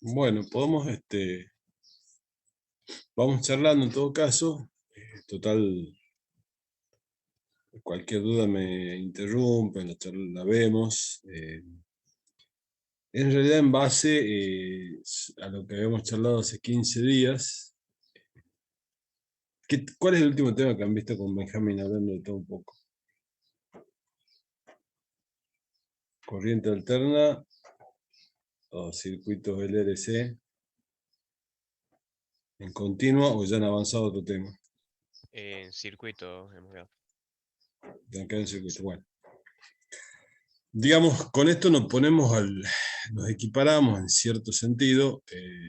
Bueno, podemos, vamos charlando en todo caso. Total, cualquier duda me interrumpen, la vemos. En realidad, en base a lo que habíamos charlado hace 15 días, ¿cuál es el último tema que han visto con Benjamín, hablando de todo un poco? Corriente alterna o circuitos LRC en continua, o ya han avanzado otro tema. En circuito hemos quedado. Ya queda en circuito, bueno. Digamos, con esto nos nos equiparamos en cierto sentido,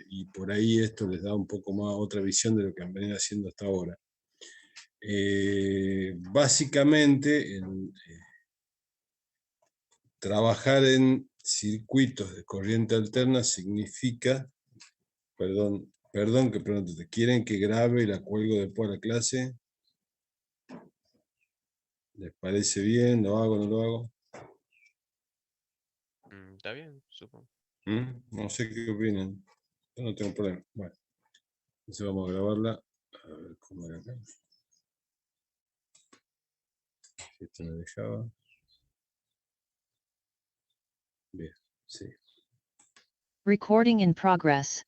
y por ahí esto les da un poco más otra visión de lo que han venido haciendo hasta ahora. Básicamente, trabajar en circuitos de corriente alterna significa, perdón que pregunte, ¿quieren que grabe y la cuelgo después de la clase? ¿Les parece bien? ¿Lo hago o no lo hago? Está bien, supongo. No sé qué opinan. Yo no tengo problema. Bueno, entonces vamos a grabarla. A ver cómo era acá. Esto me dejaba. Bien, sí. Recording in progress.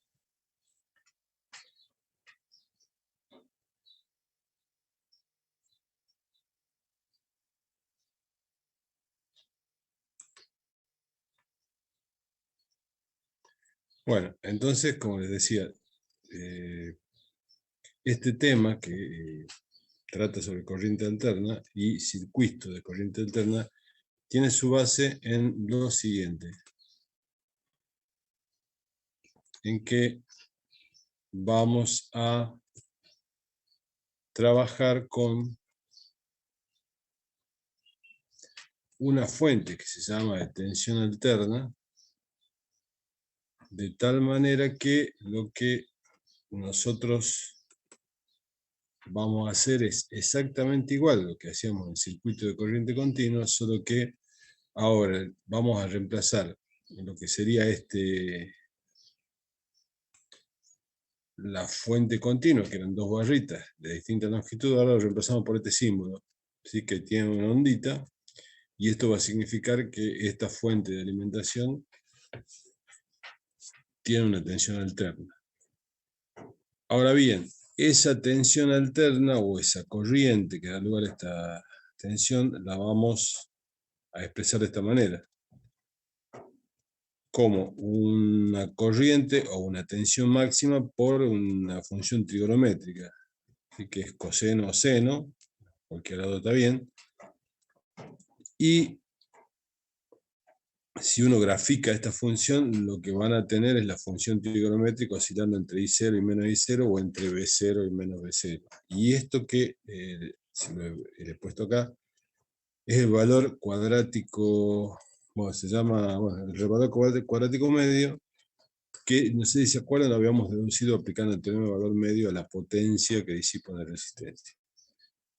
Bueno, entonces, como les decía, este tema que trata sobre corriente alterna y circuito de corriente alterna tiene su base en lo siguiente, en que vamos a trabajar con una fuente que se llama de tensión alterna, de tal manera que lo que nosotros vamos a hacer es exactamente igual a lo que hacíamos en el circuito de corriente continua, solo que ahora vamos a reemplazar lo que sería la fuente continua, que eran dos barritas de distinta longitud, ahora lo reemplazamos por este símbolo, ¿sí? Que tiene una ondita, y esto va a significar que esta fuente de alimentación tiene una tensión alterna. Ahora bien, esa tensión alterna o esa corriente que da lugar a esta tensión la vamos a expresar de esta manera, como una corriente o una tensión máxima por una función trigonométrica, ¿sí? Que es coseno o seno, cualquier lado está bien, y si uno grafica esta función, lo que van a tener es la función trigonométrica oscilando entre I0 y menos I0, o entre B0 y menos B0. Y esto que se lo he puesto acá, es el valor cuadrático, bueno, se llama, bueno, el valor cuadrático medio, que no sé si se acuerdan, lo habíamos deducido aplicando el teorema de valor medio a la potencia que disipa una resistencia.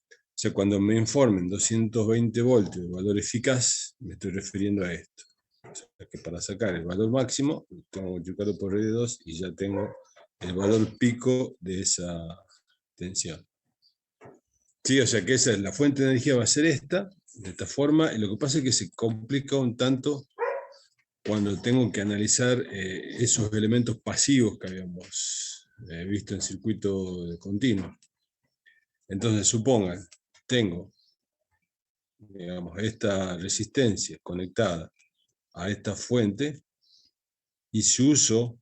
O sea, cuando me informen 220 voltios de valor eficaz, me estoy refiriendo a esto. O sea, que para sacar el valor máximo, tengo que multiplicarlo por R de 2 y ya tengo el valor pico de esa tensión. Sí, o sea que esa es la fuente de energía, va a ser esta, de esta forma, y lo que pasa es que se complica un tanto cuando tengo que analizar esos elementos pasivos que habíamos visto en circuito de continuo. Entonces, supongan, tengo, digamos, esta resistencia conectada a esta fuente, y si uso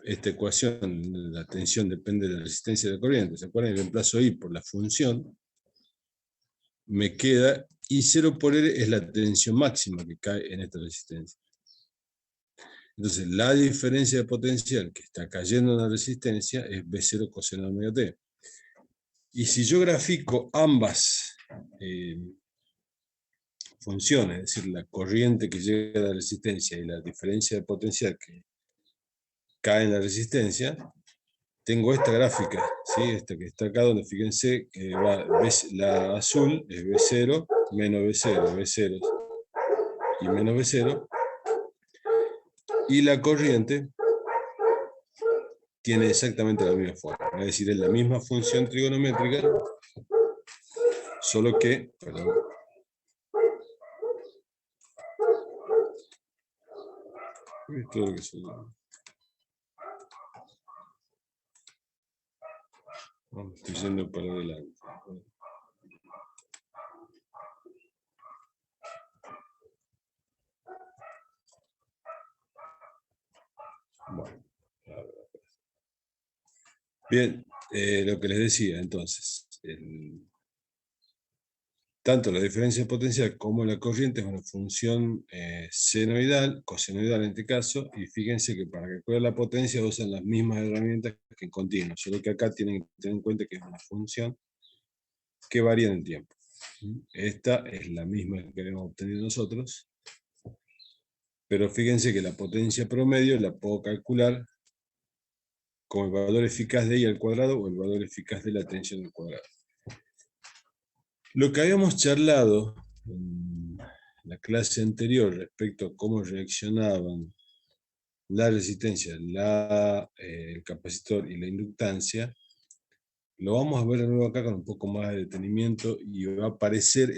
esta ecuación, la tensión depende de la resistencia de la corriente, ¿se acuerdan? El reemplazo I por la función, me queda I0 por R es la tensión máxima que cae en esta resistencia. Entonces, la diferencia de potencial que está cayendo en la resistencia es B0 coseno de omega t. Y si yo grafico ambas funciones, es decir, la corriente que llega a la resistencia y la diferencia de potencial que cae en la resistencia, tengo esta gráfica, ¿sí? Esta que está acá, donde fíjense que la azul es B0, menos B0, B0 y menos B0, y la corriente tiene exactamente la misma forma, es decir, es la misma función trigonométrica, solo que, perdón, esto es lo que soy yo. Estoy yendo para adelante. Bueno, bien, lo que les decía entonces, tanto la diferencia de potencial como la corriente es una función senoidal, cosenoidal en este caso, y fíjense que para calcular la potencia usan las mismas herramientas que en continuo, solo que acá tienen que tener en cuenta que es una función que varía en el tiempo. Esta es la misma que hemos obtenido nosotros, pero fíjense que la potencia promedio la puedo calcular con el valor eficaz de I al cuadrado o el valor eficaz de la tensión al cuadrado. Lo que habíamos charlado en la clase anterior respecto a cómo reaccionaban la resistencia, el capacitor y la inductancia, lo vamos a ver de nuevo acá con un poco más de detenimiento y va a aparecer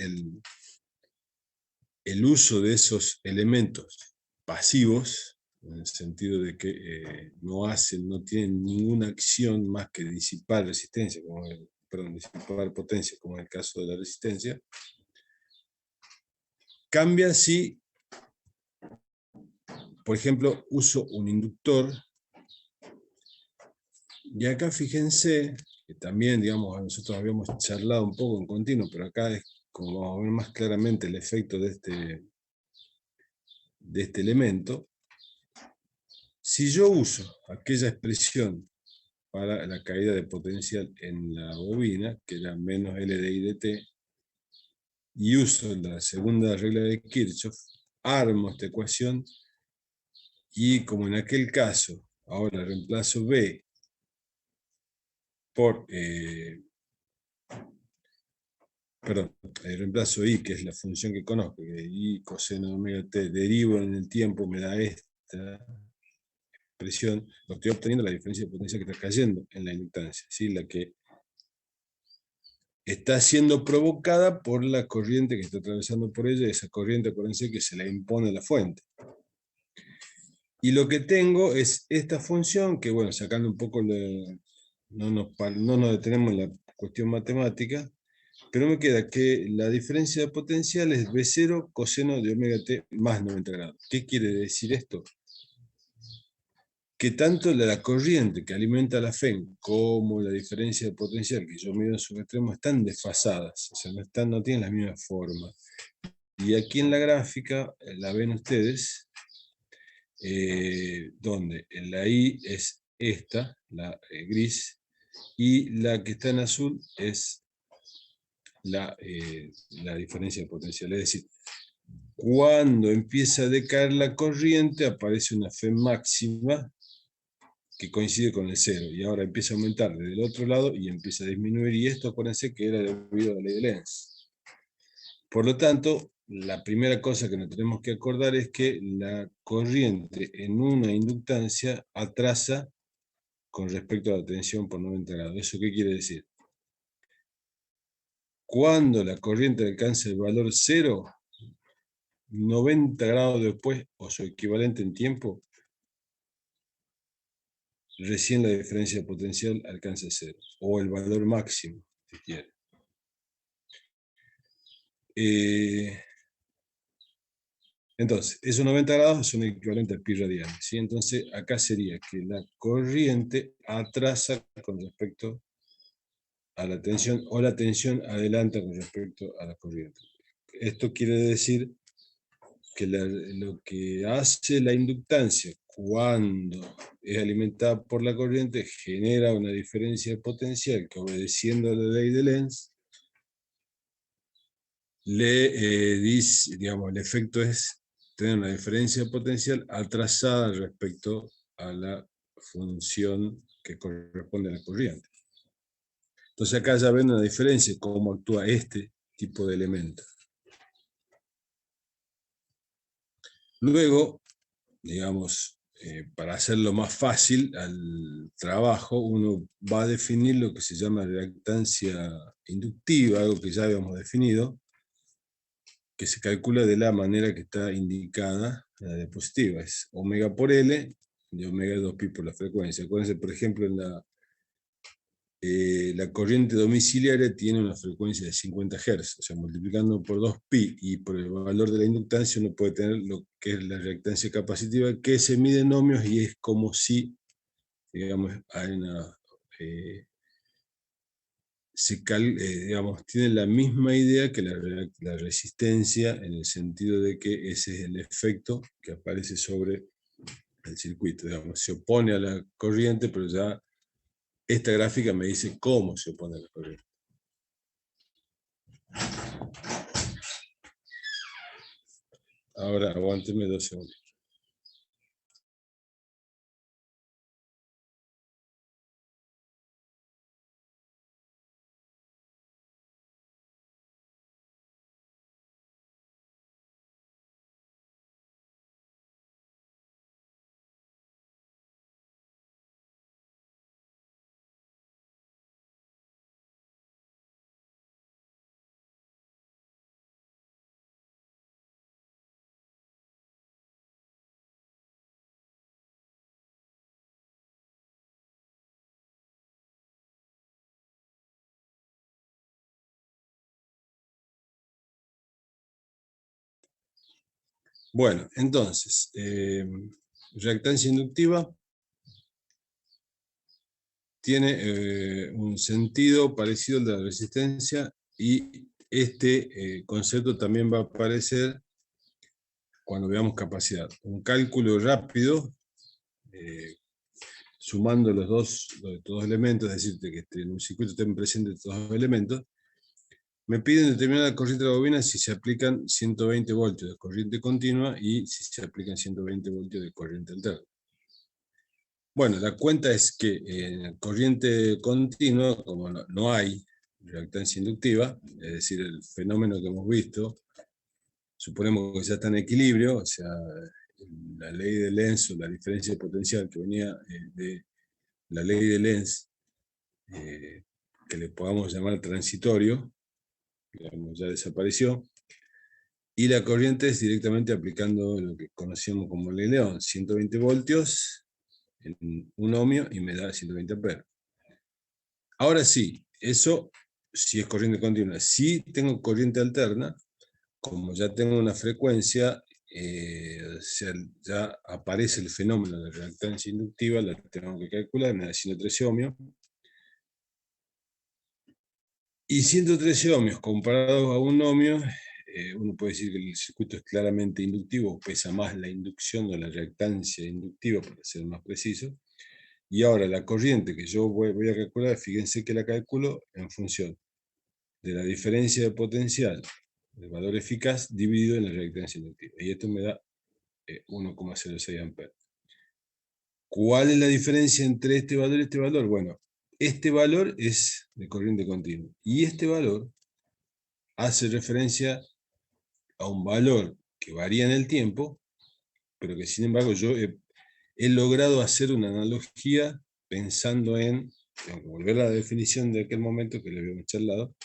el uso de esos elementos pasivos, en el sentido de que no tienen ninguna acción más que disipar resistencia, disipar potencia, como en el caso de la resistencia. Cambia si, por ejemplo, uso un inductor, y acá fíjense que también, digamos, nosotros habíamos charlado un poco en continuo, pero acá es como vamos a ver más claramente el efecto de este elemento. Si yo uso aquella expresión para la caída de potencial en la bobina, que era menos L de I de T, y uso la segunda regla de Kirchhoff, armo esta ecuación, y como en aquel caso, ahora reemplazo B por, reemplazo I, que es la función que conozco, que I coseno de omega T, derivo en el tiempo, me da esta expresión, lo estoy obteniendo la diferencia de potencia que está cayendo en la inductancia, ¿sí? La que está siendo provocada por la corriente que está atravesando por ella, esa corriente, acuérdense que se la impone la fuente. Y lo que tengo es esta función, que bueno, sacando un poco, no nos detenemos en la cuestión matemática, pero me queda que la diferencia de potencial es B0 coseno de omega T más 90 grados. ¿Qué quiere decir esto? Que tanto la corriente que alimenta la FEN como la diferencia de potencial que yo mido en sus extremos están desfasadas, o sea, no tienen la misma forma. Y aquí en la gráfica la ven ustedes, donde la I es esta, la gris, y la que está en azul es la diferencia de potencial. Es decir, cuando empieza a decaer la corriente, aparece una FEN máxima que coincide con el cero, y ahora empieza a aumentar desde el otro lado y empieza a disminuir, y esto acuérdense que era debido a la ley de Lenz. Por lo tanto, la primera cosa que nos tenemos que acordar es que la corriente en una inductancia atrasa con respecto a la tensión por 90 grados. ¿Eso qué quiere decir? Cuando la corriente alcanza el valor cero, 90 grados después, o su equivalente en tiempo, recién la diferencia de potencial alcanza cero, o el valor máximo, si quiere. Entonces, esos 90 grados son equivalentes a pi radianes, ¿sí? Entonces, acá sería que la corriente atrasa con respecto a la tensión, o la tensión adelanta con respecto a la corriente. Esto quiere decir que lo que hace la inductancia cuando es alimentada por la corriente, genera una diferencia de potencial que, obedeciendo a la ley de Lenz, dice, digamos, el efecto es tener una diferencia de potencial atrasada respecto a la función que corresponde a la corriente. Entonces acá ya ven una diferencia en cómo actúa este tipo de elemento. Luego, digamos, para hacerlo más fácil al trabajo, uno va a definir lo que se llama reactancia inductiva, algo que ya habíamos definido, que se calcula de la manera que está indicada en la diapositiva. Es omega por L, y omega es 2pi por la frecuencia. Acuérdense, por ejemplo, en la corriente domiciliaria tiene una frecuencia de 50 Hz, o sea, multiplicando por 2pi y por el valor de la inductancia, uno puede tener lo que es la reactancia capacitiva, que se mide en ohmios y es como si, digamos, hay una... digamos, tiene la misma idea que la resistencia, en el sentido de que ese es el efecto que aparece sobre el circuito. Digamos, se opone a la corriente, pero ya esta gráfica me dice cómo se opone a la corriente. Ahora, aguánteme 2 segundos. Bueno, entonces, reactancia inductiva tiene un sentido parecido al de la resistencia, y este concepto también va a aparecer cuando veamos capacidad. Un cálculo rápido, sumando los dos elementos, es decir, que en un circuito estén presentes estos dos elementos, me piden determinar la corriente de la bobina si se aplican 120 voltios de corriente continua y si se aplican 120 voltios de corriente alterna. Bueno, la cuenta es que en corriente continua, como no hay reactancia inductiva, es decir, el fenómeno que hemos visto, suponemos que ya está en equilibrio, o sea, la ley de Lenz, o la diferencia de potencial que venía de la ley de Lenz, que le podamos llamar transitorio, digamos, ya desapareció, y la corriente es directamente aplicando lo que conocíamos como ley de León, 120 voltios en un ohmio y me da 120 amperes. Ahora sí, eso sí es corriente continua. Si tengo corriente alterna, como ya tengo una frecuencia, o sea, ya aparece el fenómeno de reactancia inductiva, la tengo que calcular, me da 113 ohmios. Y 113 ohmios comparados a un ohmio, uno puede decir que el circuito es claramente inductivo, pesa más la inducción o la reactancia inductiva, para ser más preciso. Y ahora la corriente que yo voy a calcular, fíjense que la calculo en función de la diferencia de potencial, el valor eficaz, dividido en la reactancia inductiva. Y esto me da 1,06 amperes. ¿Cuál es la diferencia entre este valor y este valor? Bueno, este valor es de corriente continua. Y este valor hace referencia a un valor que varía en el tiempo, pero que sin embargo yo he logrado hacer una analogía pensando en, tengo que volver a la definición de aquel momento que le habíamos charlado,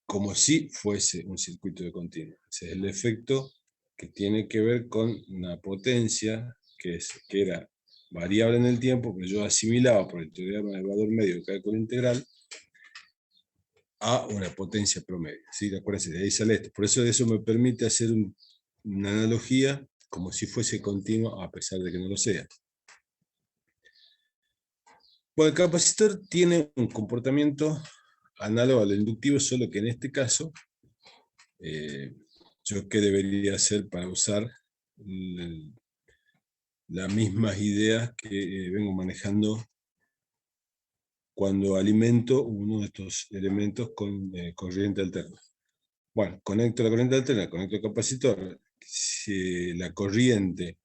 como si fuese un circuito de continuo. Ese es el efecto que tiene que ver con una potencia que era variable en el tiempo, que yo asimilaba por el teorema del valor medio del cálculo integral a una potencia promedio. ¿Sí? Acuérdense, de ahí sale esto. Por eso eso me permite hacer una analogía como si fuese continuo, a pesar de que no lo sea. Bueno, el capacitor tiene un comportamiento análogo al inductivo, solo que en este caso, yo qué debería hacer para usar las mismas ideas que vengo manejando cuando alimento uno de estos elementos con corriente alterna. Bueno, conecto la corriente alterna, conecto el capacitor. Si la corriente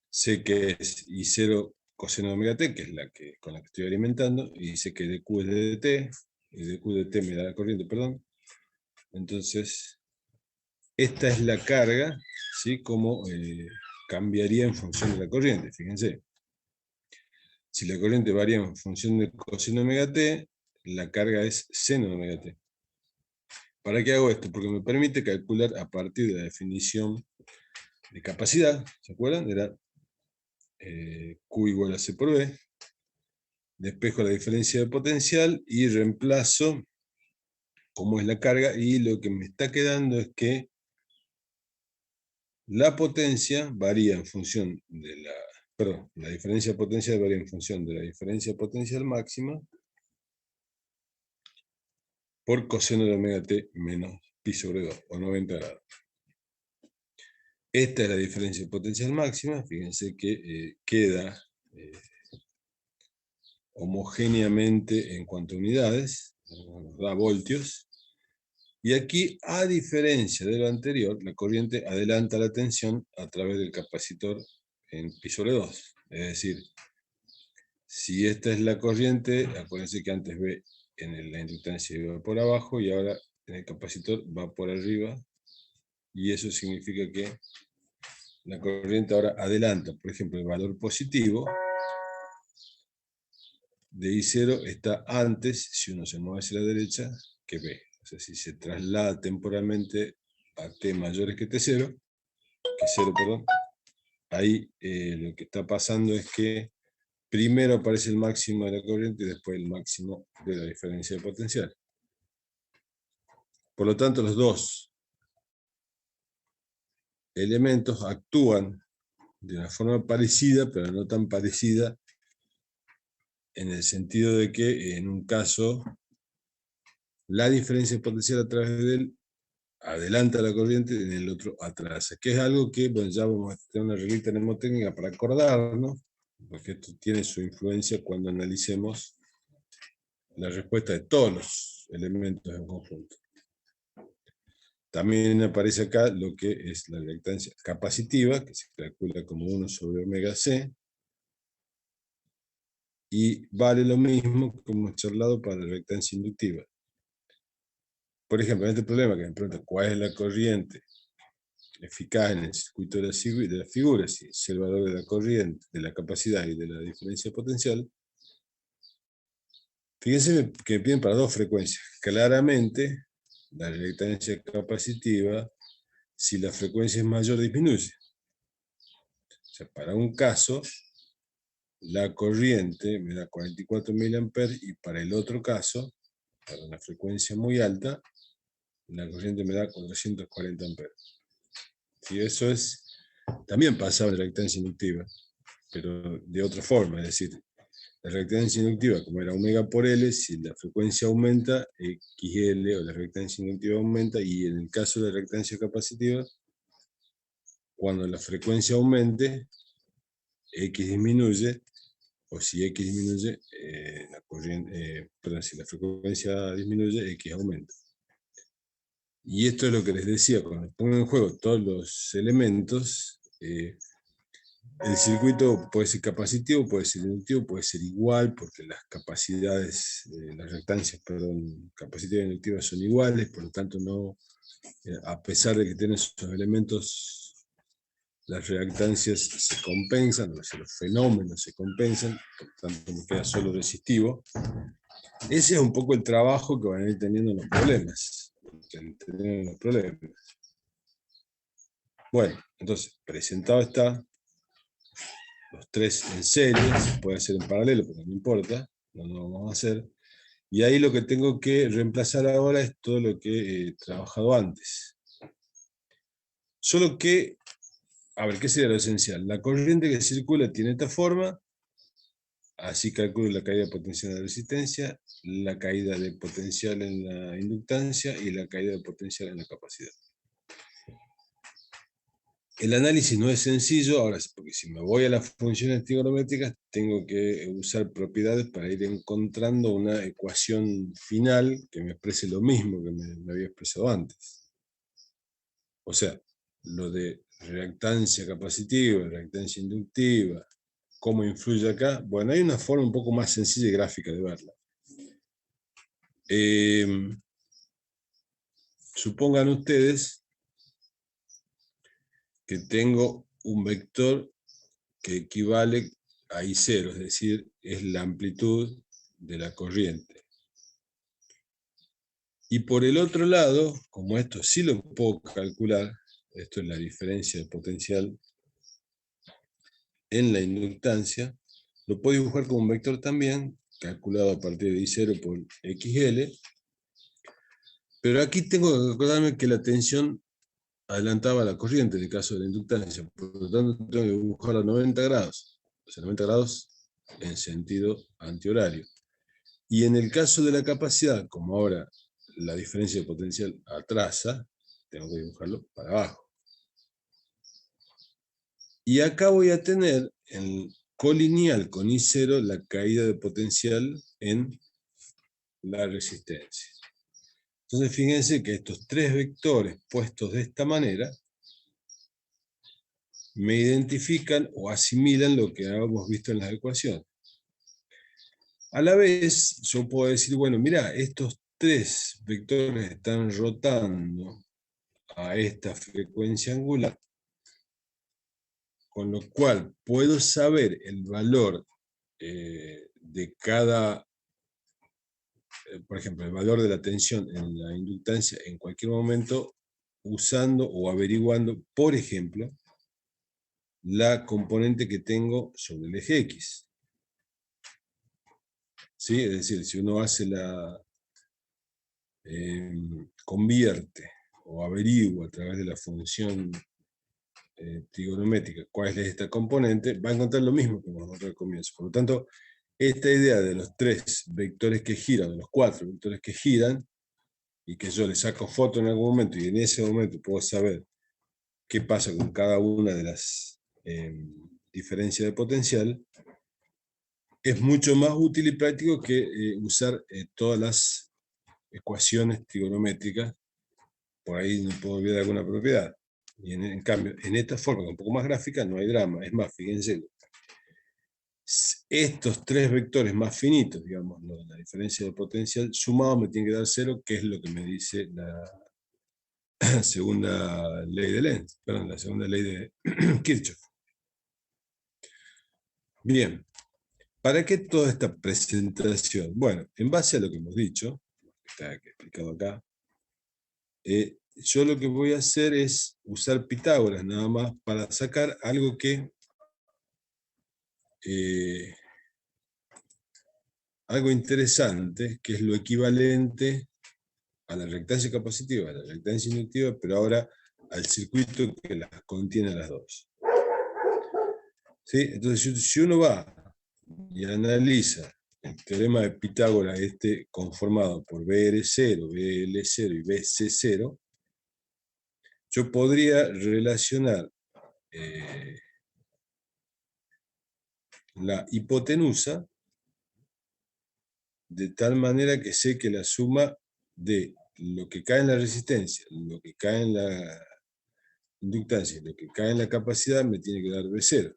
sé que es I0 coseno de omega t, que es con la que estoy alimentando, y sé que dq es dt, y dq dt me da la corriente, perdón. Entonces, esta es la carga, ¿sí? Como cambiaría en función de la corriente, fíjense. Si la corriente varía en función de coseno de omega t, la carga es seno de omega t. ¿Para qué hago esto? Porque me permite calcular a partir de la definición de capacidad, ¿se acuerdan? Era Q igual a C por B. Despejo la diferencia de potencial y reemplazo cómo es la carga, y lo que me está quedando es que la potencia varía en función de la diferencia potencial varía en función de la diferencia potencial máxima por coseno de omega t menos pi sobre 2, o 90 grados. Esta es la diferencia potencial máxima, fíjense que queda homogéneamente en cuanto a unidades, nos da voltios, y aquí, a diferencia de lo anterior, la corriente adelanta la tensión a través del capacitor en pi sobre 2. Es decir, si esta es la corriente, acuérdense que antes B en la inductancia iba por abajo y ahora en el capacitor va por arriba, y eso significa que la corriente ahora adelanta, por ejemplo, el valor positivo de I0 está antes, si uno se mueve hacia la derecha, que B. O sea, si se traslada temporalmente a T mayores que T0, que 0, perdón, ahí lo que está pasando es que primero aparece el máximo de la corriente y después el máximo de la diferencia de potencial. Por lo tanto, los dos elementos actúan de una forma parecida, pero no tan parecida, en el sentido de que en un caso la diferencia de potencial a través de él adelanta la corriente, en el otro atrasa, que es algo que, bueno, ya vamos a tener una reglita mnemotécnica para acordarnos, porque esto tiene su influencia cuando analicemos la respuesta de todos los elementos en conjunto. También aparece acá lo que es la reactancia capacitiva, que se calcula como 1 sobre omega c, y vale lo mismo que hemos charlado para la reactancia inductiva. Por ejemplo, en este problema que me pregunta cuál es la corriente eficaz en el circuito de la figura, si es el valor de la corriente, de la capacidad y de la diferencia potencial, fíjense que me piden para dos frecuencias. Claramente, la reactancia capacitiva, si la frecuencia es mayor, disminuye. O sea, para un caso, la corriente me da 44 mA, y para el otro caso, para una frecuencia muy alta, la corriente me da 440 amperes. Y eso es, también pasa en la reactancia inductiva, pero de otra forma, es decir, la reactancia inductiva, como era omega por L, si la frecuencia aumenta, XL, o la reactancia inductiva aumenta, y en el caso de la reactancia capacitiva, cuando la frecuencia aumente, X disminuye, o si X disminuye, si la frecuencia disminuye, X aumenta. Y esto es lo que les decía, cuando pongo en juego todos los elementos, el circuito puede ser capacitivo, puede ser inductivo, puede ser igual, porque las capacidades, las reactancias, perdón, capacitivas e inductivas son iguales, por lo tanto no, a pesar de que tienen esos elementos, las reactancias se compensan, o sea, los fenómenos se compensan, por lo tanto me queda solo resistivo. Ese es un poco el trabajo que van a ir teniendo los problemas. Bueno, entonces, presentado está, los tres en series, puede ser en paralelo, pero no importa, no lo vamos a hacer. Y ahí lo que tengo que reemplazar ahora es todo lo que he trabajado antes. Solo que, a ver, ¿qué sería lo esencial? La corriente que circula tiene esta forma, así calculo la caída de potencial en la resistencia, la caída de potencial en la inductancia y la caída de potencial en la capacidad. El análisis no es sencillo, ahora, porque si me voy a las funciones trigonométricas, tengo que usar propiedades para ir encontrando una ecuación final que me exprese lo mismo que me había expresado antes. O sea, lo de reactancia capacitiva, reactancia inductiva, cómo influye acá. Bueno, hay una forma un poco más sencilla y gráfica de verla. Supongan ustedes que tengo un vector que equivale a I0, es decir, es la amplitud de la corriente. Y por el otro lado, como esto sí lo puedo calcular, esto es la diferencia de potencial en la inductancia, lo puedo dibujar como un vector también, calculado a partir de I0 por XL, pero aquí tengo que acordarme que la tensión adelantaba la corriente en el caso de la inductancia, por lo tanto tengo que dibujarla a 90 grados, o sea, 90 grados en sentido antihorario. Y en el caso de la capacidad, como ahora la diferencia de potencial atrasa, tengo que dibujarlo para abajo. Y acá voy a tener en colineal con I0 la caída de potencial en la resistencia. Entonces fíjense que estos tres vectores puestos de esta manera me identifican o asimilan lo que habíamos visto en las ecuaciones. A la vez, yo puedo decir, bueno, mira, estos tres vectores están rotando a esta frecuencia angular, con lo cual puedo saber el valor de cada, por ejemplo, el valor de la tensión en la inductancia en cualquier momento, usando o averiguando, por ejemplo, la componente que tengo sobre el eje X. ¿Sí? Es decir, si uno hace convierte o averigua a través de la función trigonométrica cuál es esta componente, va a encontrar lo mismo que nos mostré al comienzo. Por lo tanto, esta idea de los tres vectores que giran, de los cuatro vectores que giran, y que yo le saco foto en algún momento, y en ese momento puedo saber qué pasa con cada una de las diferencias de potencial, es mucho más útil y práctico que usar todas las ecuaciones trigonométricas. Por ahí no puedo olvidar alguna propiedad. Y en cambio, en esta forma, un poco más gráfica, no hay drama. Es más, fíjense, estos tres vectores más finitos, digamos, la diferencia de potencial, sumados me tiene que dar 0, que es lo que me dice la segunda ley de Lenz, perdón, la segunda ley de Kirchhoff. Bien, ¿para qué toda esta presentación? Bueno, en base a lo que hemos dicho, que está explicado acá, yo lo que voy a hacer es usar Pitágoras nada más para sacar algo que algo interesante, que es lo equivalente a la reactancia capacitiva, a la reactancia inductiva, pero ahora al circuito que las contiene las dos. ¿Sí? Entonces, si uno va y analiza el teorema de Pitágoras, conformado por BR0, BL0 y BC0, yo podría relacionar la hipotenusa de tal manera que sé que la suma de lo que cae en la resistencia, lo que cae en la inductancia y lo que cae en la capacidad me tiene que dar B0.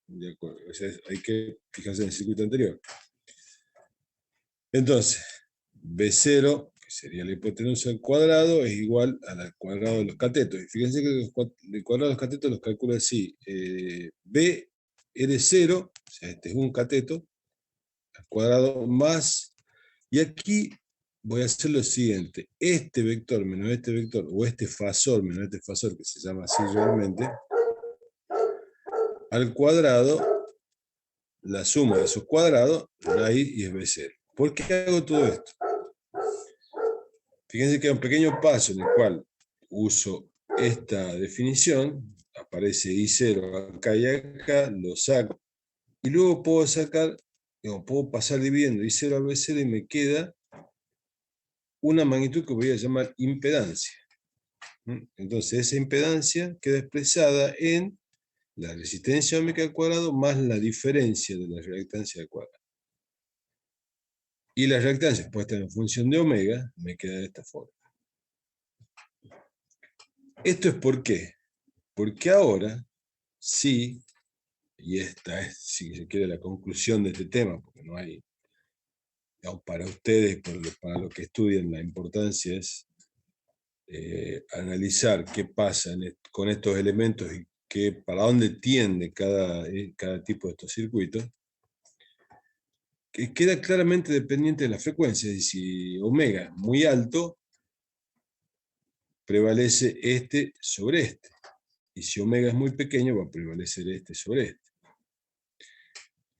¿De acuerdo? O sea, hay que fijarse en el circuito anterior. Entonces, B0, que sería la hipotenusa al cuadrado, es igual al cuadrado de los catetos. Y fíjense que el cuadrado de los catetos los calculo así. B R0, o sea, este es un cateto, al cuadrado más, y aquí voy a hacer lo siguiente, este vector menos este vector, o este fasor menos este fasor, que se llama así realmente, al cuadrado, la suma de esos cuadrados, raíz y es B0. ¿Por qué hago todo esto? Fíjense que hay un pequeño paso en el cual uso esta definición, aparece I0 acá y acá, lo saco, y luego puedo sacar, puedo pasar dividiendo I0 a B0 y me queda una magnitud que voy a llamar impedancia. Entonces esa impedancia queda expresada en la resistencia ohmica al cuadrado más la diferencia de la reactancia al cuadrado. Y la reactancia puesta en función de omega me queda de esta forma. ¿Esto es por qué? Porque ahora sí, y esta es, si se quiere, la conclusión de este tema, porque no hay, para ustedes, para los que estudian, la importancia es analizar qué pasa con estos elementos y para dónde tiende cada tipo de estos circuitos, que queda claramente dependiente de la frecuencia. Y si omega es muy alto, prevalece este sobre este. Y si omega es muy pequeño, va a prevalecer este sobre este.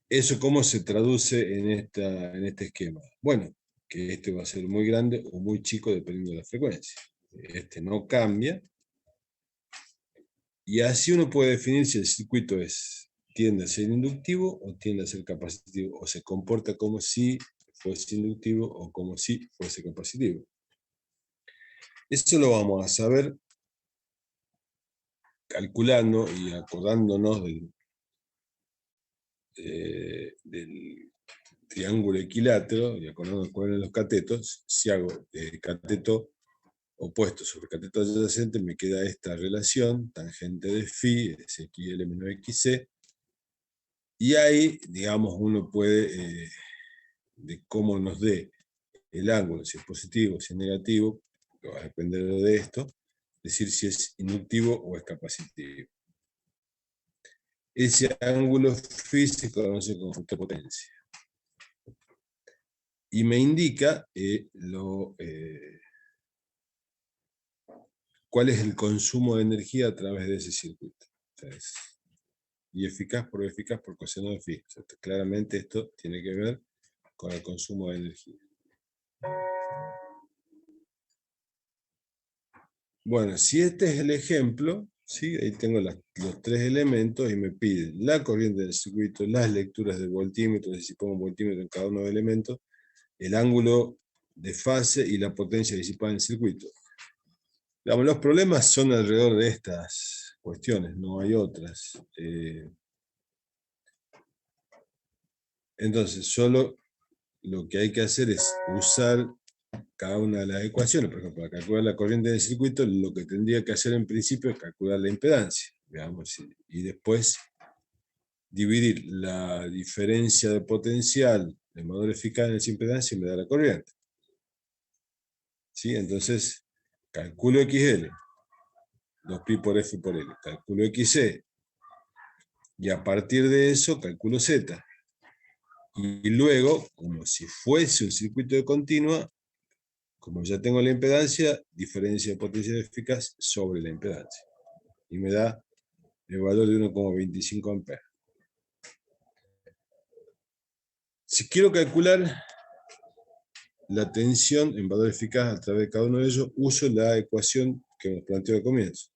¿Eso cómo se traduce en este esquema? Bueno, que este va a ser muy grande o muy chico dependiendo de la frecuencia. Este no cambia. Y así uno puede definir si el circuito tiende a ser inductivo o tiende a ser capacitivo, o se comporta como si fuese inductivo o como si fuese capacitivo. Eso lo vamos a saber calculando y acordándonos del triángulo equilátero y acordándonos cuáles son los catetos. Si hago cateto opuesto sobre cateto adyacente, me queda esta relación, tangente de phi, es xl menos xc, y ahí, digamos, uno puede, de cómo nos dé el ángulo, si es positivo, si es negativo, que va a depender de esto, decir si es inductivo o es capacitivo. Ese ángulo phi se conoce como factor potencia. Y me indica cuál es el consumo de energía a través de ese circuito. Entonces, y eficaz por coseno de phi. O sea, claramente esto tiene que ver con el consumo de energía. Bueno, si este es el ejemplo, ¿sí? Ahí tengo los tres elementos y me piden la corriente del circuito, las lecturas del voltímetro, si pongo un voltímetro en cada uno de los elementos, el ángulo de fase y la potencia disipada en el circuito. Digamos, los problemas son alrededor de estas cuestiones, no hay otras. Entonces, solo lo que hay que hacer es usar cada una de las ecuaciones. Por ejemplo, para calcular la corriente del circuito, lo que tendría que hacer en principio es calcular la impedancia, digamos, y después dividir la diferencia de potencial del valor eficaz en esa impedancia y me da la corriente. ¿Sí? Entonces, calculo XL, 2pi por F por L, calculo XC, y a partir de eso calculo Z. Y luego, como si fuese un circuito de continua, como ya tengo la impedancia, diferencia de potencial eficaz sobre la impedancia. Y me da el valor de 1,25 amperes. Si quiero calcular la tensión en valor eficaz a través de cada uno de ellos, uso la ecuación que nos planteó al comienzo.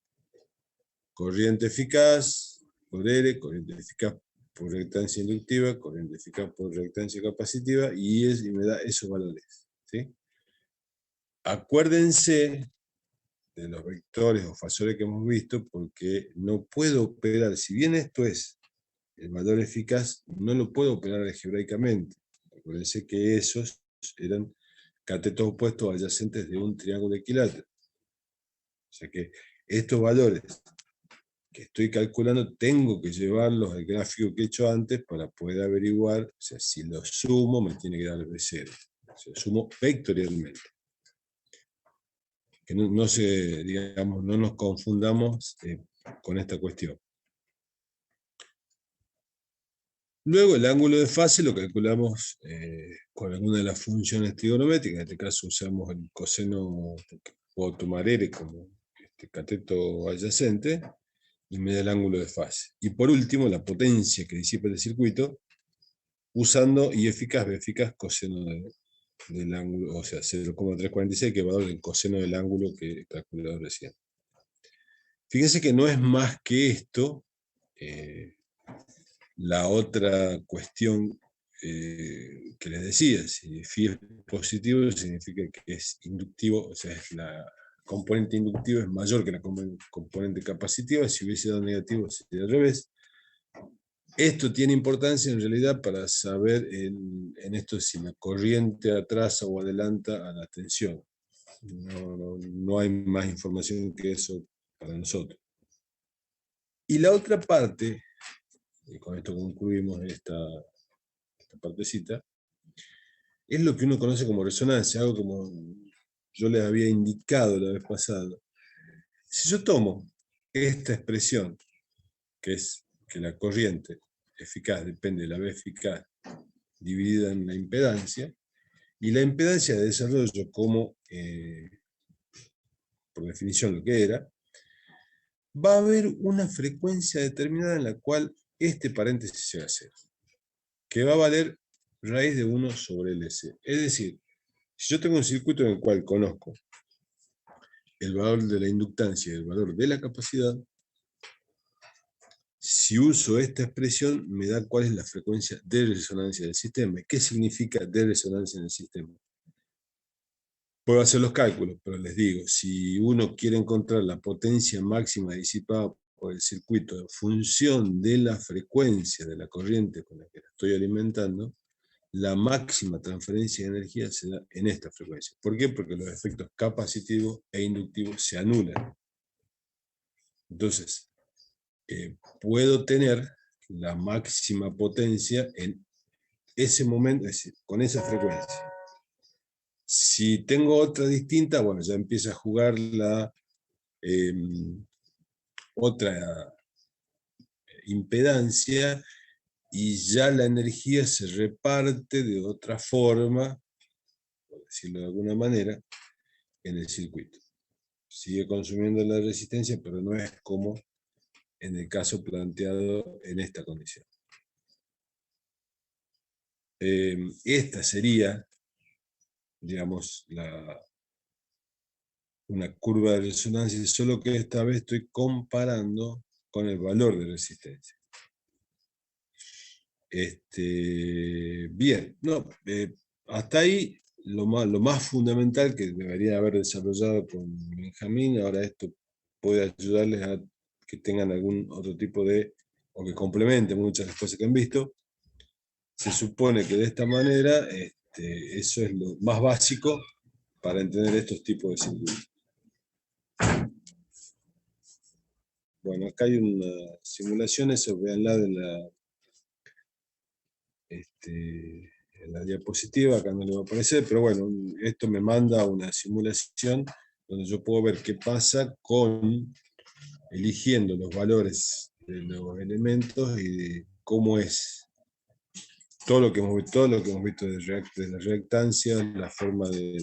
Corriente eficaz por R, corriente eficaz por reactancia inductiva, corriente eficaz por reactancia capacitiva, y me da esos valores. ¿Sí? Acuérdense de los vectores o fasores que hemos visto, porque no puedo operar, si bien esto es el valor eficaz, no lo puedo operar algebraicamente. Acuérdense que esos eran catetos opuestos adyacentes de un triángulo equilátero. O sea que estos valores que estoy calculando tengo que llevarlos al gráfico que he hecho antes para poder averiguar, o sea, si los sumo me tiene que dar el B0. O sea, sumo vectorialmente. Que no nos confundamos con esta cuestión. Luego el ángulo de fase lo calculamos con alguna de las funciones trigonométricas. En este caso usamos el coseno, puedo tomar R como cateto adyacente, y me da el ángulo de fase. Y por último, la potencia que disipa el circuito, usando I eficaz, B eficaz, coseno del ángulo, o sea, 0,346, que es el valor del coseno del ángulo que he calculado recién. Fíjense que no es más que esto, la otra cuestión que les decía. Si phi es positivo, significa que es inductivo, o sea, es la componente inductiva es mayor que la componente capacitiva. Si hubiese dado negativo sería al revés. Esto tiene importancia en realidad para saber en esto si la corriente atrasa o adelanta a la tensión. No hay más información que eso para nosotros. Y la otra parte, y con esto concluimos esta partecita, es lo que uno conoce como resonancia, algo como yo les había indicado la vez pasada. Si yo tomo esta expresión, que es que la corriente eficaz depende de la V eficaz dividida en la impedancia, y la impedancia de desarrollo como, por definición, lo que era, va a haber una frecuencia determinada en la cual este paréntesis se va a hacer, que va a valer raíz de 1 sobre LC. Es decir, si yo tengo un circuito en el cual conozco el valor de la inductancia y el valor de la capacidad, si uso esta expresión me da cuál es la frecuencia de resonancia del sistema. ¿Qué significa de resonancia en el sistema? Puedo hacer los cálculos, pero les digo, si uno quiere encontrar la potencia máxima disipada por el circuito en función de la frecuencia de la corriente con la que la estoy alimentando, la máxima transferencia de energía se da en esta frecuencia. ¿Por qué? Porque los efectos capacitivos e inductivos se anulan. Entonces, puedo tener la máxima potencia en ese momento, es decir, con esa frecuencia. Si tengo otra distinta, bueno, ya empieza a jugar la otra impedancia y ya la energía se reparte de otra forma, por decirlo de alguna manera, en el circuito. Sigue consumiendo la resistencia, pero no es como en el caso planteado en esta condición. Esta sería, digamos, una curva de resonancia, solo que esta vez estoy comparando con el valor de resistencia. Bien, no, hasta ahí lo más fundamental que debería haber desarrollado con Benjamín. Ahora esto puede ayudarles a que tengan algún otro tipo de, o que complementen muchas de las cosas que han visto. Se supone que de esta manera eso es lo más básico para entender estos tipos de circuitos. Bueno, acá hay una simulación, eso véanla en la diapositiva, acá no le va a aparecer, pero bueno, esto me manda a una simulación donde yo puedo ver qué pasa con eligiendo los valores de los elementos y de cómo es todo lo que hemos visto de la reactancia, la forma de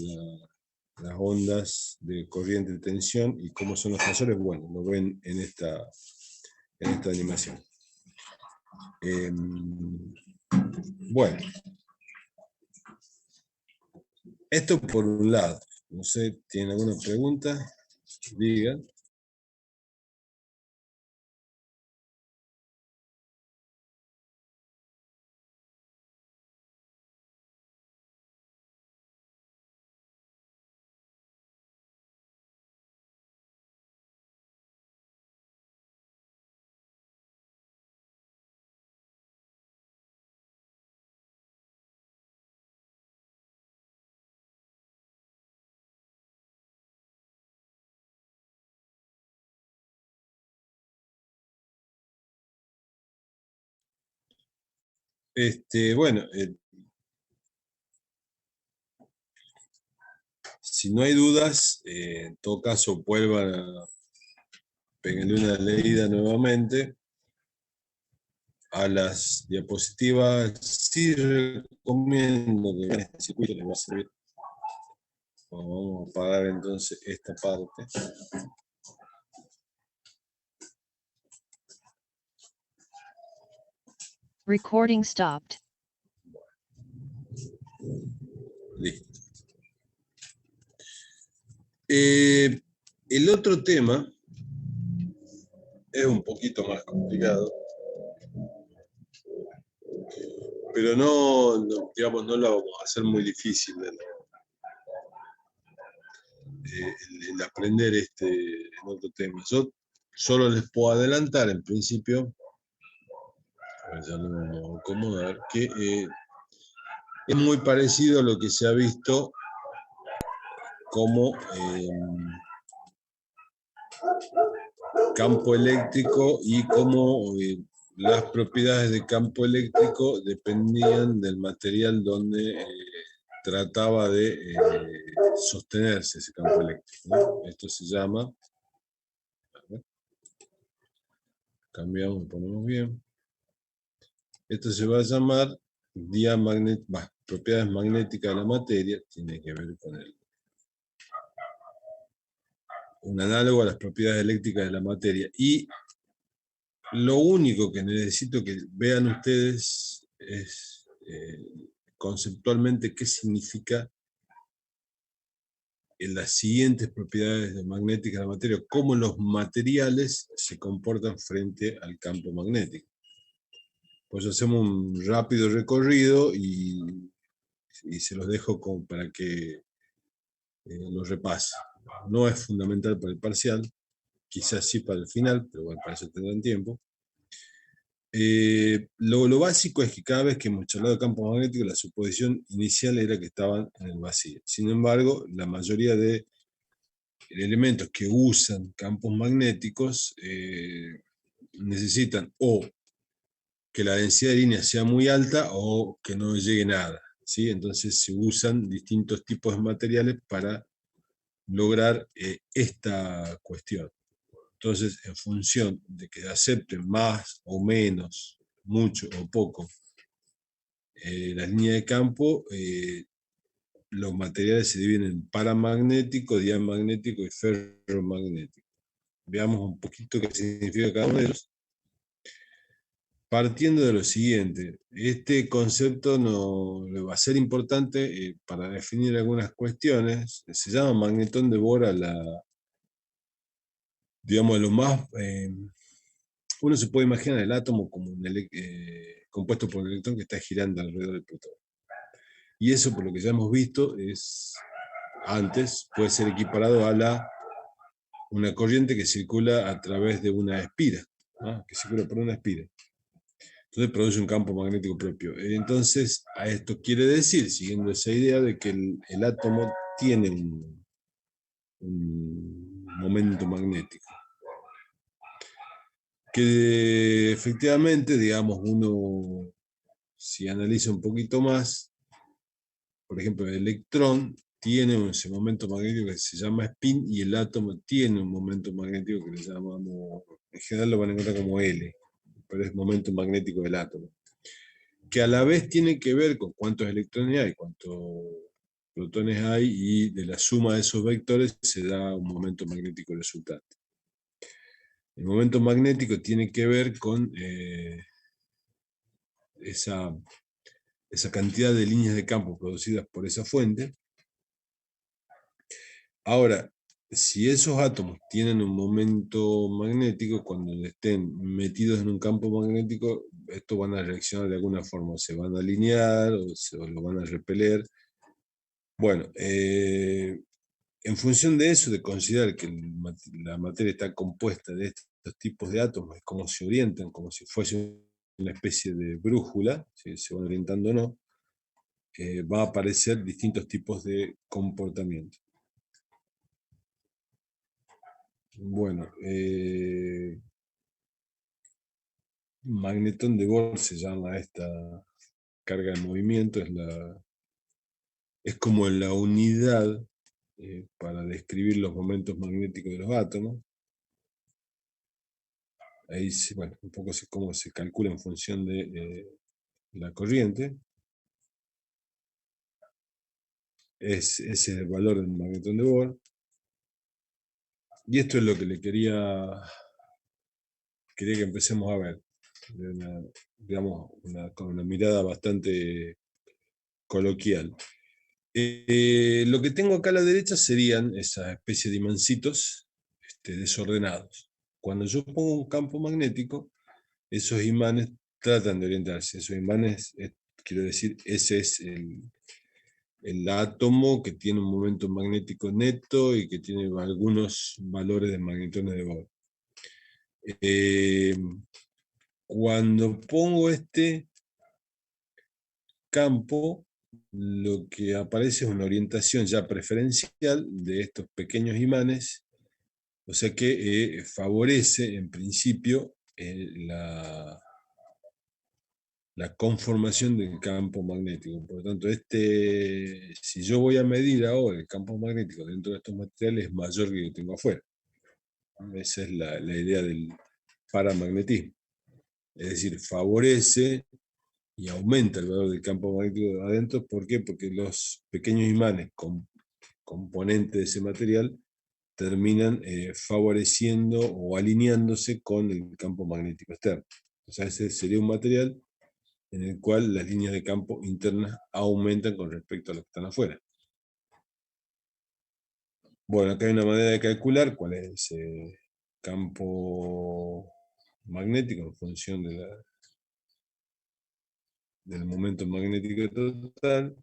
las ondas de corriente de tensión y cómo son los tensores. Bueno, lo ven en esta animación. Bueno, esto por un lado. No sé, ¿tienen alguna pregunta? Digan. Bueno, si no hay dudas, en todo caso vuelvan a pegarle una leída nuevamente a las diapositivas. Sí recomiendo que vean este circuito, les va a servir. Vamos a apagar entonces esta parte. Recording stopped. Listo. El otro tema es un poquito más complicado, pero digamos, no lo vamos a hacer muy difícil. el aprender en otro tema. Yo solo les puedo adelantar, en principio, a ver, ya no me voy a acomodar, que es muy parecido a lo que se ha visto como campo eléctrico y cómo las propiedades de campo eléctrico dependían del material donde trataba de sostenerse ese campo eléctrico, ¿no? Esto se llama, a ver, cambiamos, ponemos bien. Esto se va a llamar propiedades magnéticas de la materia, tiene que ver con un análogo a las propiedades eléctricas de la materia. Y lo único que necesito que vean ustedes es conceptualmente qué significa en las siguientes propiedades magnéticas de la materia, cómo los materiales se comportan frente al campo magnético. Pues hacemos un rápido recorrido y se los dejo para que lo repase. No es fundamental para el parcial, quizás sí para el final, pero bueno, para eso tendrán tiempo. Lo básico es que cada vez que hemos charlado de campos magnéticos, la suposición inicial era que estaban en el vacío. Sin embargo, la mayoría de elementos que usan campos magnéticos necesitan o que la densidad de línea sea muy alta o que no llegue nada, ¿sí? Entonces se usan distintos tipos de materiales para lograr esta cuestión. Entonces, en función de que acepten más o menos, mucho o poco, las líneas de campo, los materiales se dividen en paramagnético, diamagnético y ferromagnético. Veamos un poquito qué significa cada uno de ellos. Partiendo de lo siguiente, este concepto le va a ser importante para definir algunas cuestiones. Se llama magnetón de Bohr digamos, lo más... uno se puede imaginar el átomo como compuesto por un electrón que está girando alrededor del protón. Y eso, por lo que ya hemos visto, antes puede ser equiparado a una corriente que circula a través de una espira, ¿no? Que circula por una espira. Entonces produce un campo magnético propio. Entonces, a esto quiere decir, siguiendo esa idea, de que el átomo tiene un momento magnético. Que efectivamente, digamos, uno, si analiza un poquito más, por ejemplo, el electrón tiene ese momento magnético que se llama spin y el átomo tiene un momento magnético que le llamamos, en general lo van a encontrar como L, pero es momento magnético del átomo, que a la vez tiene que ver con cuántos electrones hay, cuántos protones hay, y de la suma de esos vectores se da un momento magnético resultante. El momento magnético tiene que ver con esa cantidad de líneas de campo producidas por esa fuente. Ahora, si esos átomos tienen un momento magnético, cuando estén metidos en un campo magnético, estos van a reaccionar de alguna forma, se van a alinear o lo van a repeler. Bueno, en función de eso, de considerar que la materia está compuesta de estos tipos de átomos, es como se orientan, como si fuese una especie de brújula, si se van orientando o no, va a aparecer distintos tipos de comportamiento. Bueno, magnetón de Bohr se llama esta carga de movimiento, es como la unidad para describir los momentos magnéticos de los átomos. Ahí, bueno, un poco cómo se calcula en función de la corriente. Ese es el valor del magnetón de Bohr. Y esto es lo que le quería que empecemos a ver, digamos, con una mirada bastante coloquial. Lo que tengo acá a la derecha serían esa especie de imancitos desordenados. Cuando yo pongo un campo magnético, esos imanes tratan de orientarse. Esos imanes, quiero decir, ese es el átomo que tiene un momento magnético neto y que tiene algunos valores de magnetones de Bohr. Cuando pongo este campo, lo que aparece es una orientación ya preferencial de estos pequeños imanes, o sea que favorece en principio la conformación del campo magnético. Por lo tanto, si yo voy a medir ahora el campo magnético dentro de estos materiales, es mayor que yo tengo afuera. Esa es la idea del paramagnetismo. Es decir, favorece y aumenta el valor del campo magnético de adentro. ¿Por qué? Porque los pequeños imanes componentes de ese material terminan favoreciendo o alineándose con el campo magnético externo. O sea, ese sería un material en el cual las líneas de campo internas aumentan con respecto a los que están afuera. Bueno, acá hay una manera de calcular cuál es ese campo magnético en función del momento magnético total,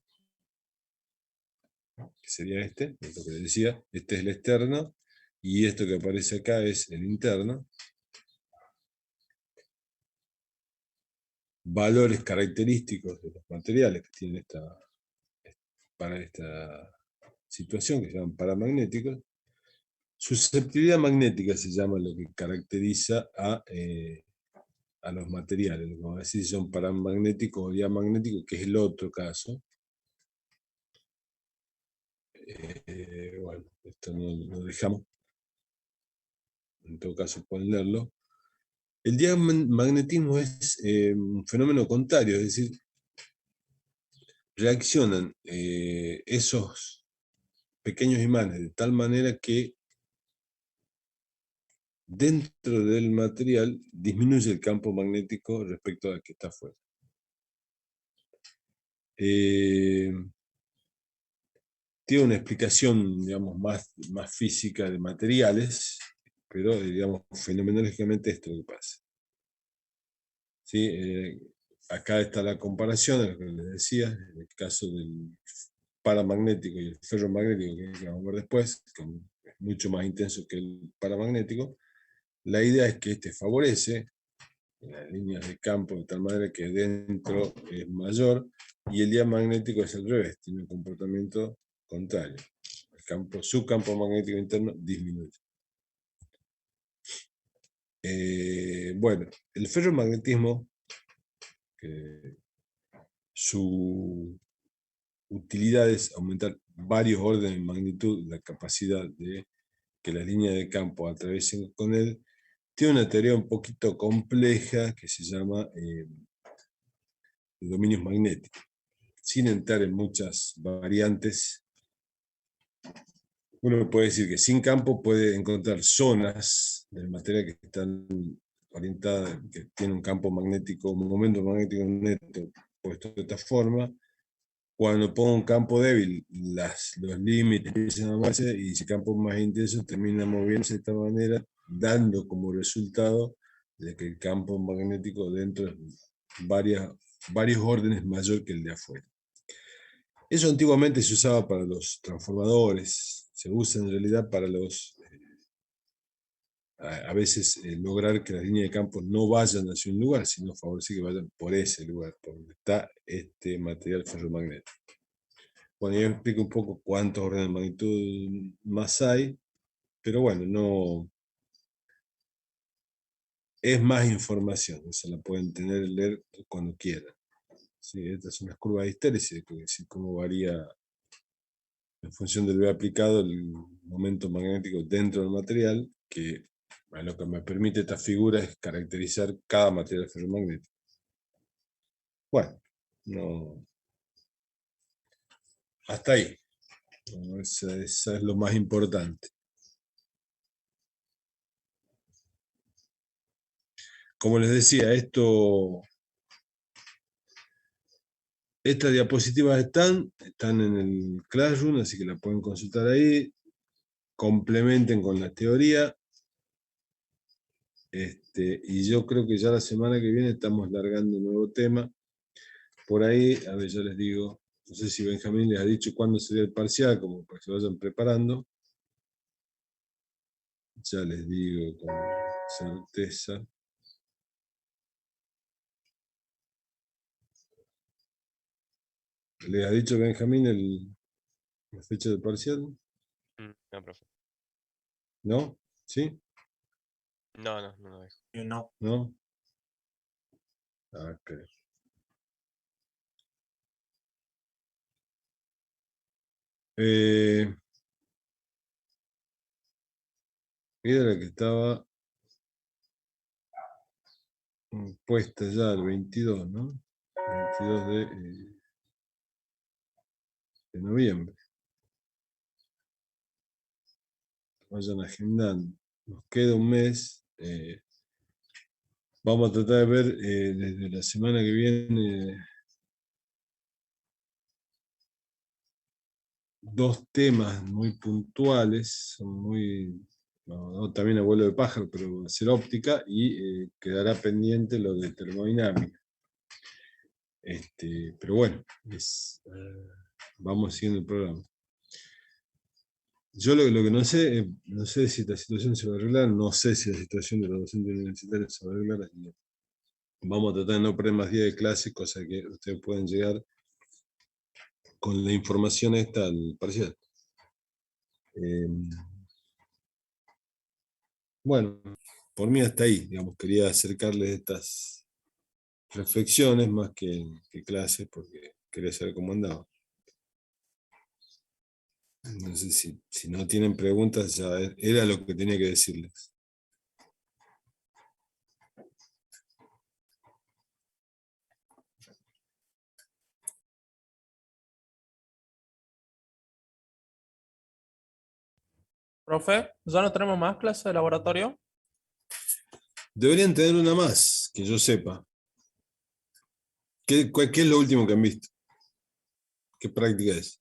que sería este, es lo que les decía. Este es el externo, y esto que aparece acá es el interno. Valores característicos de los materiales que tienen para esta situación, que se llaman paramagnéticos. Susceptibilidad magnética se llama lo que caracteriza a los materiales. Vamos a decir si son paramagnéticos o diamagnéticos, que es el otro caso. Bueno, esto no lo dejamos. En todo caso pueden leerlo. El diamagnetismo es un fenómeno contrario, es decir, reaccionan esos pequeños imanes de tal manera que dentro del material disminuye el campo magnético respecto al que está afuera. Tiene una explicación, digamos, más física de materiales, pero, digamos, fenomenológicamente esto es lo que pasa. ¿Sí? Acá está la comparación, lo que les decía, en el caso del paramagnético y el ferromagnético, que vamos a ver después, que es mucho más intenso que el paramagnético. La idea es que este favorece las líneas de campo de tal manera que dentro es mayor, y el diamagnético es al revés, tiene un comportamiento contrario. Su campo magnético interno disminuye. Bueno, el ferromagnetismo, su utilidad es aumentar varios órdenes de magnitud la capacidad de que las líneas de campo atraviesen con él. Tiene una teoría un poquito compleja que se llama dominios magnéticos. Sin entrar en muchas variantes, uno puede decir que sin campo puede encontrar zonas del material que están orientadas, que tienen un campo magnético, un momento magnético neto puesto de esta forma. Cuando pongo un campo débil, los límites empiezan a moverse, y ese campo más intenso termina moviéndose de esta manera, dando como resultado de que el campo magnético dentro es varios órdenes mayor que el de afuera. Eso antiguamente se usaba para los transformadores, se usa en realidad para a veces lograr que las líneas de campo no vayan hacia un lugar, sino favorecer que vayan por ese lugar, por donde está este material ferromagnético. Bueno, yo explico un poco cuántos órdenes de magnitud más hay, pero bueno, no es más información, se la pueden leer cuando quieran. ¿Sí? Estas son las curvas de histéresis, es decir, cómo varía en función del B aplicado el momento magnético dentro del material, que lo que me permite esta figura es caracterizar cada material ferromagnético. Bueno, hasta ahí. Bueno, esa es lo más importante. Como les decía, estas diapositivas están en el Classroom, así que la pueden consultar ahí. Complementen con la teoría. Y yo creo que ya la semana que viene estamos largando un nuevo tema. Por ahí, a ver, ya les digo, No sé si Benjamín les ha dicho cuándo sería el parcial, como para que se vayan preparando. Ya les digo con certeza. ¿Les ha dicho Benjamín la fecha del parcial? No, profe. ¿No? ¿Sí? No dejo. Yo no. ¿No? Ah, ok. Era la que estaba puesta ya el 22, ¿no? 22 de noviembre. Vayan agendando. Nos queda un mes. Vamos a tratar de ver desde la semana que viene dos temas muy puntuales, son muy, no, también abuelo de pájaro, pero va a ser óptica y quedará pendiente lo de termodinámica. Pero bueno, vamos siguiendo el programa. Yo lo que no sé, no sé si la situación se va a arreglar, no sé si la situación de los docentes universitarios se va a arreglar, así que vamos a tratar de no perder más días de clase, cosa que ustedes pueden llegar con la información esta al parcial. Bueno, por mí hasta ahí, digamos, quería acercarles estas reflexiones más que clases, porque quería saber cómo andaba. No sé si no tienen preguntas, ya era lo que tenía que decirles. Profe, ¿ya no tenemos más clases de laboratorio? Deberían tener una más, que yo sepa. ¿Qué es lo último que han visto? ¿Qué práctica es?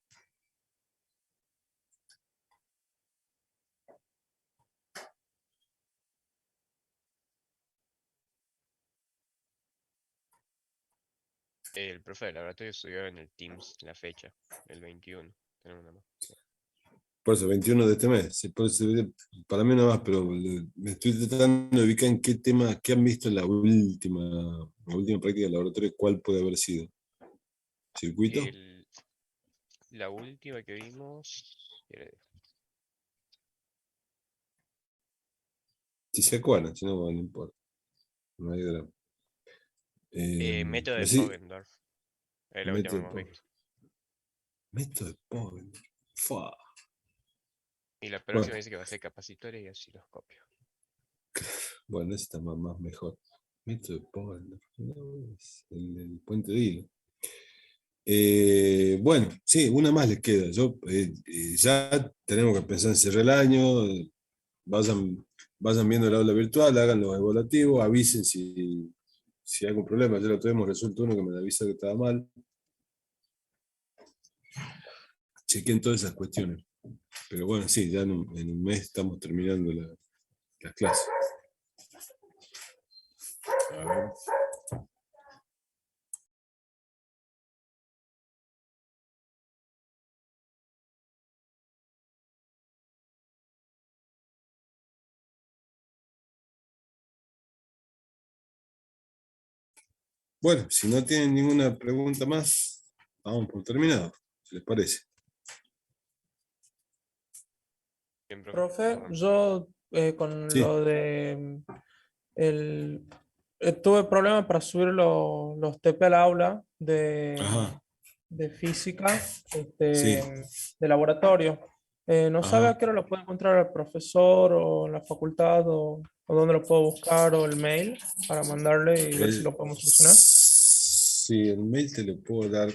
El profe del laboratorio subió en el Teams la fecha, el 21. Tenemos una más. Por eso, 21 de este mes. Sí, por eso, para mí nada más, pero me estoy tratando de ubicar en qué tema, qué han visto en la última práctica del laboratorio, cuál puede haber sido. ¿Circuito? La última que vimos. Si se acuerdan, si no, bueno, no importa. No hay drama. Método de Así, Poggendorf. Es la última que hemos visto. Método de Poggendorf. Fua. Y la próxima Bueno, dice que va a ser capacitores y osciloscopio. bueno, ese está más mejor. Método de Poggendorf. No, es el puente de hilo. Bueno, sí, una más les queda. Ya tenemos que pensar en cerrar el año. Vayan viendo el aula virtual, hagan los evaluativos, avisen si hay algún problema. Ya lo tuvimos resuelto uno que me avisa que estaba mal. Chequen todas esas cuestiones. Pero bueno, sí, ya en un mes estamos terminando las clases. A ver. Bueno, si no tienen ninguna pregunta más, vamos por terminado, si les parece. Bien, Profe, Ajá. yo con Sí. lo de tuve problemas para subir los TP al aula Ajá, de física, sí, de laboratorio. No sabe ajá. a qué hora lo puede encontrar el profesor o en la facultad o dónde lo puedo buscar o el mail para mandarle y ver si lo podemos solucionar. Sí, el mail te lo puedo dar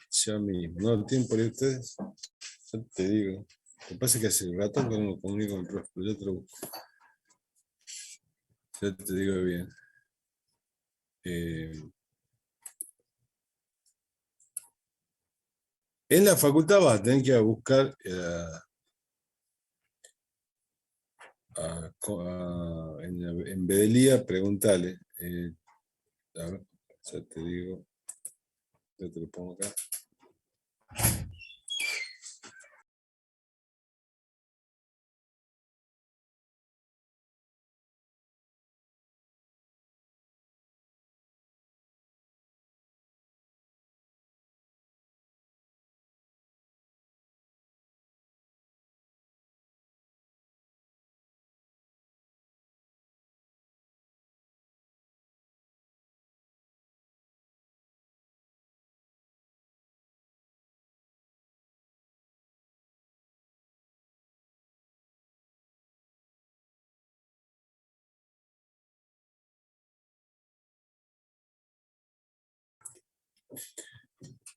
ya mismo. ¿No lo tienen por ahí ustedes? Ya te digo. Lo que pasa es que hace rato que no me comunico con el profe, pero ya te lo busco. Ya te digo bien. En la facultad vas a tener que ir a buscar en Bedelía, preguntale. A ver, ya te digo. Ya te lo pongo acá.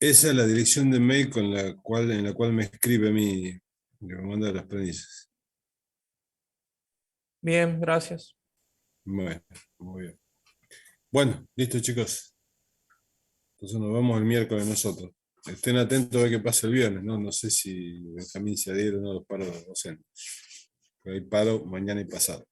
Esa es la dirección de mail en la cual me escribe a mí, que me manda las planillas. Bien, gracias. Bueno, muy bien. Bueno, listo, chicos. Entonces nos vemos el miércoles nosotros. Estén atentos a ver qué pasa el viernes, ¿no? No sé si Benjamín se adhiere o no a los paros docentes. Pero hay paro mañana y pasado.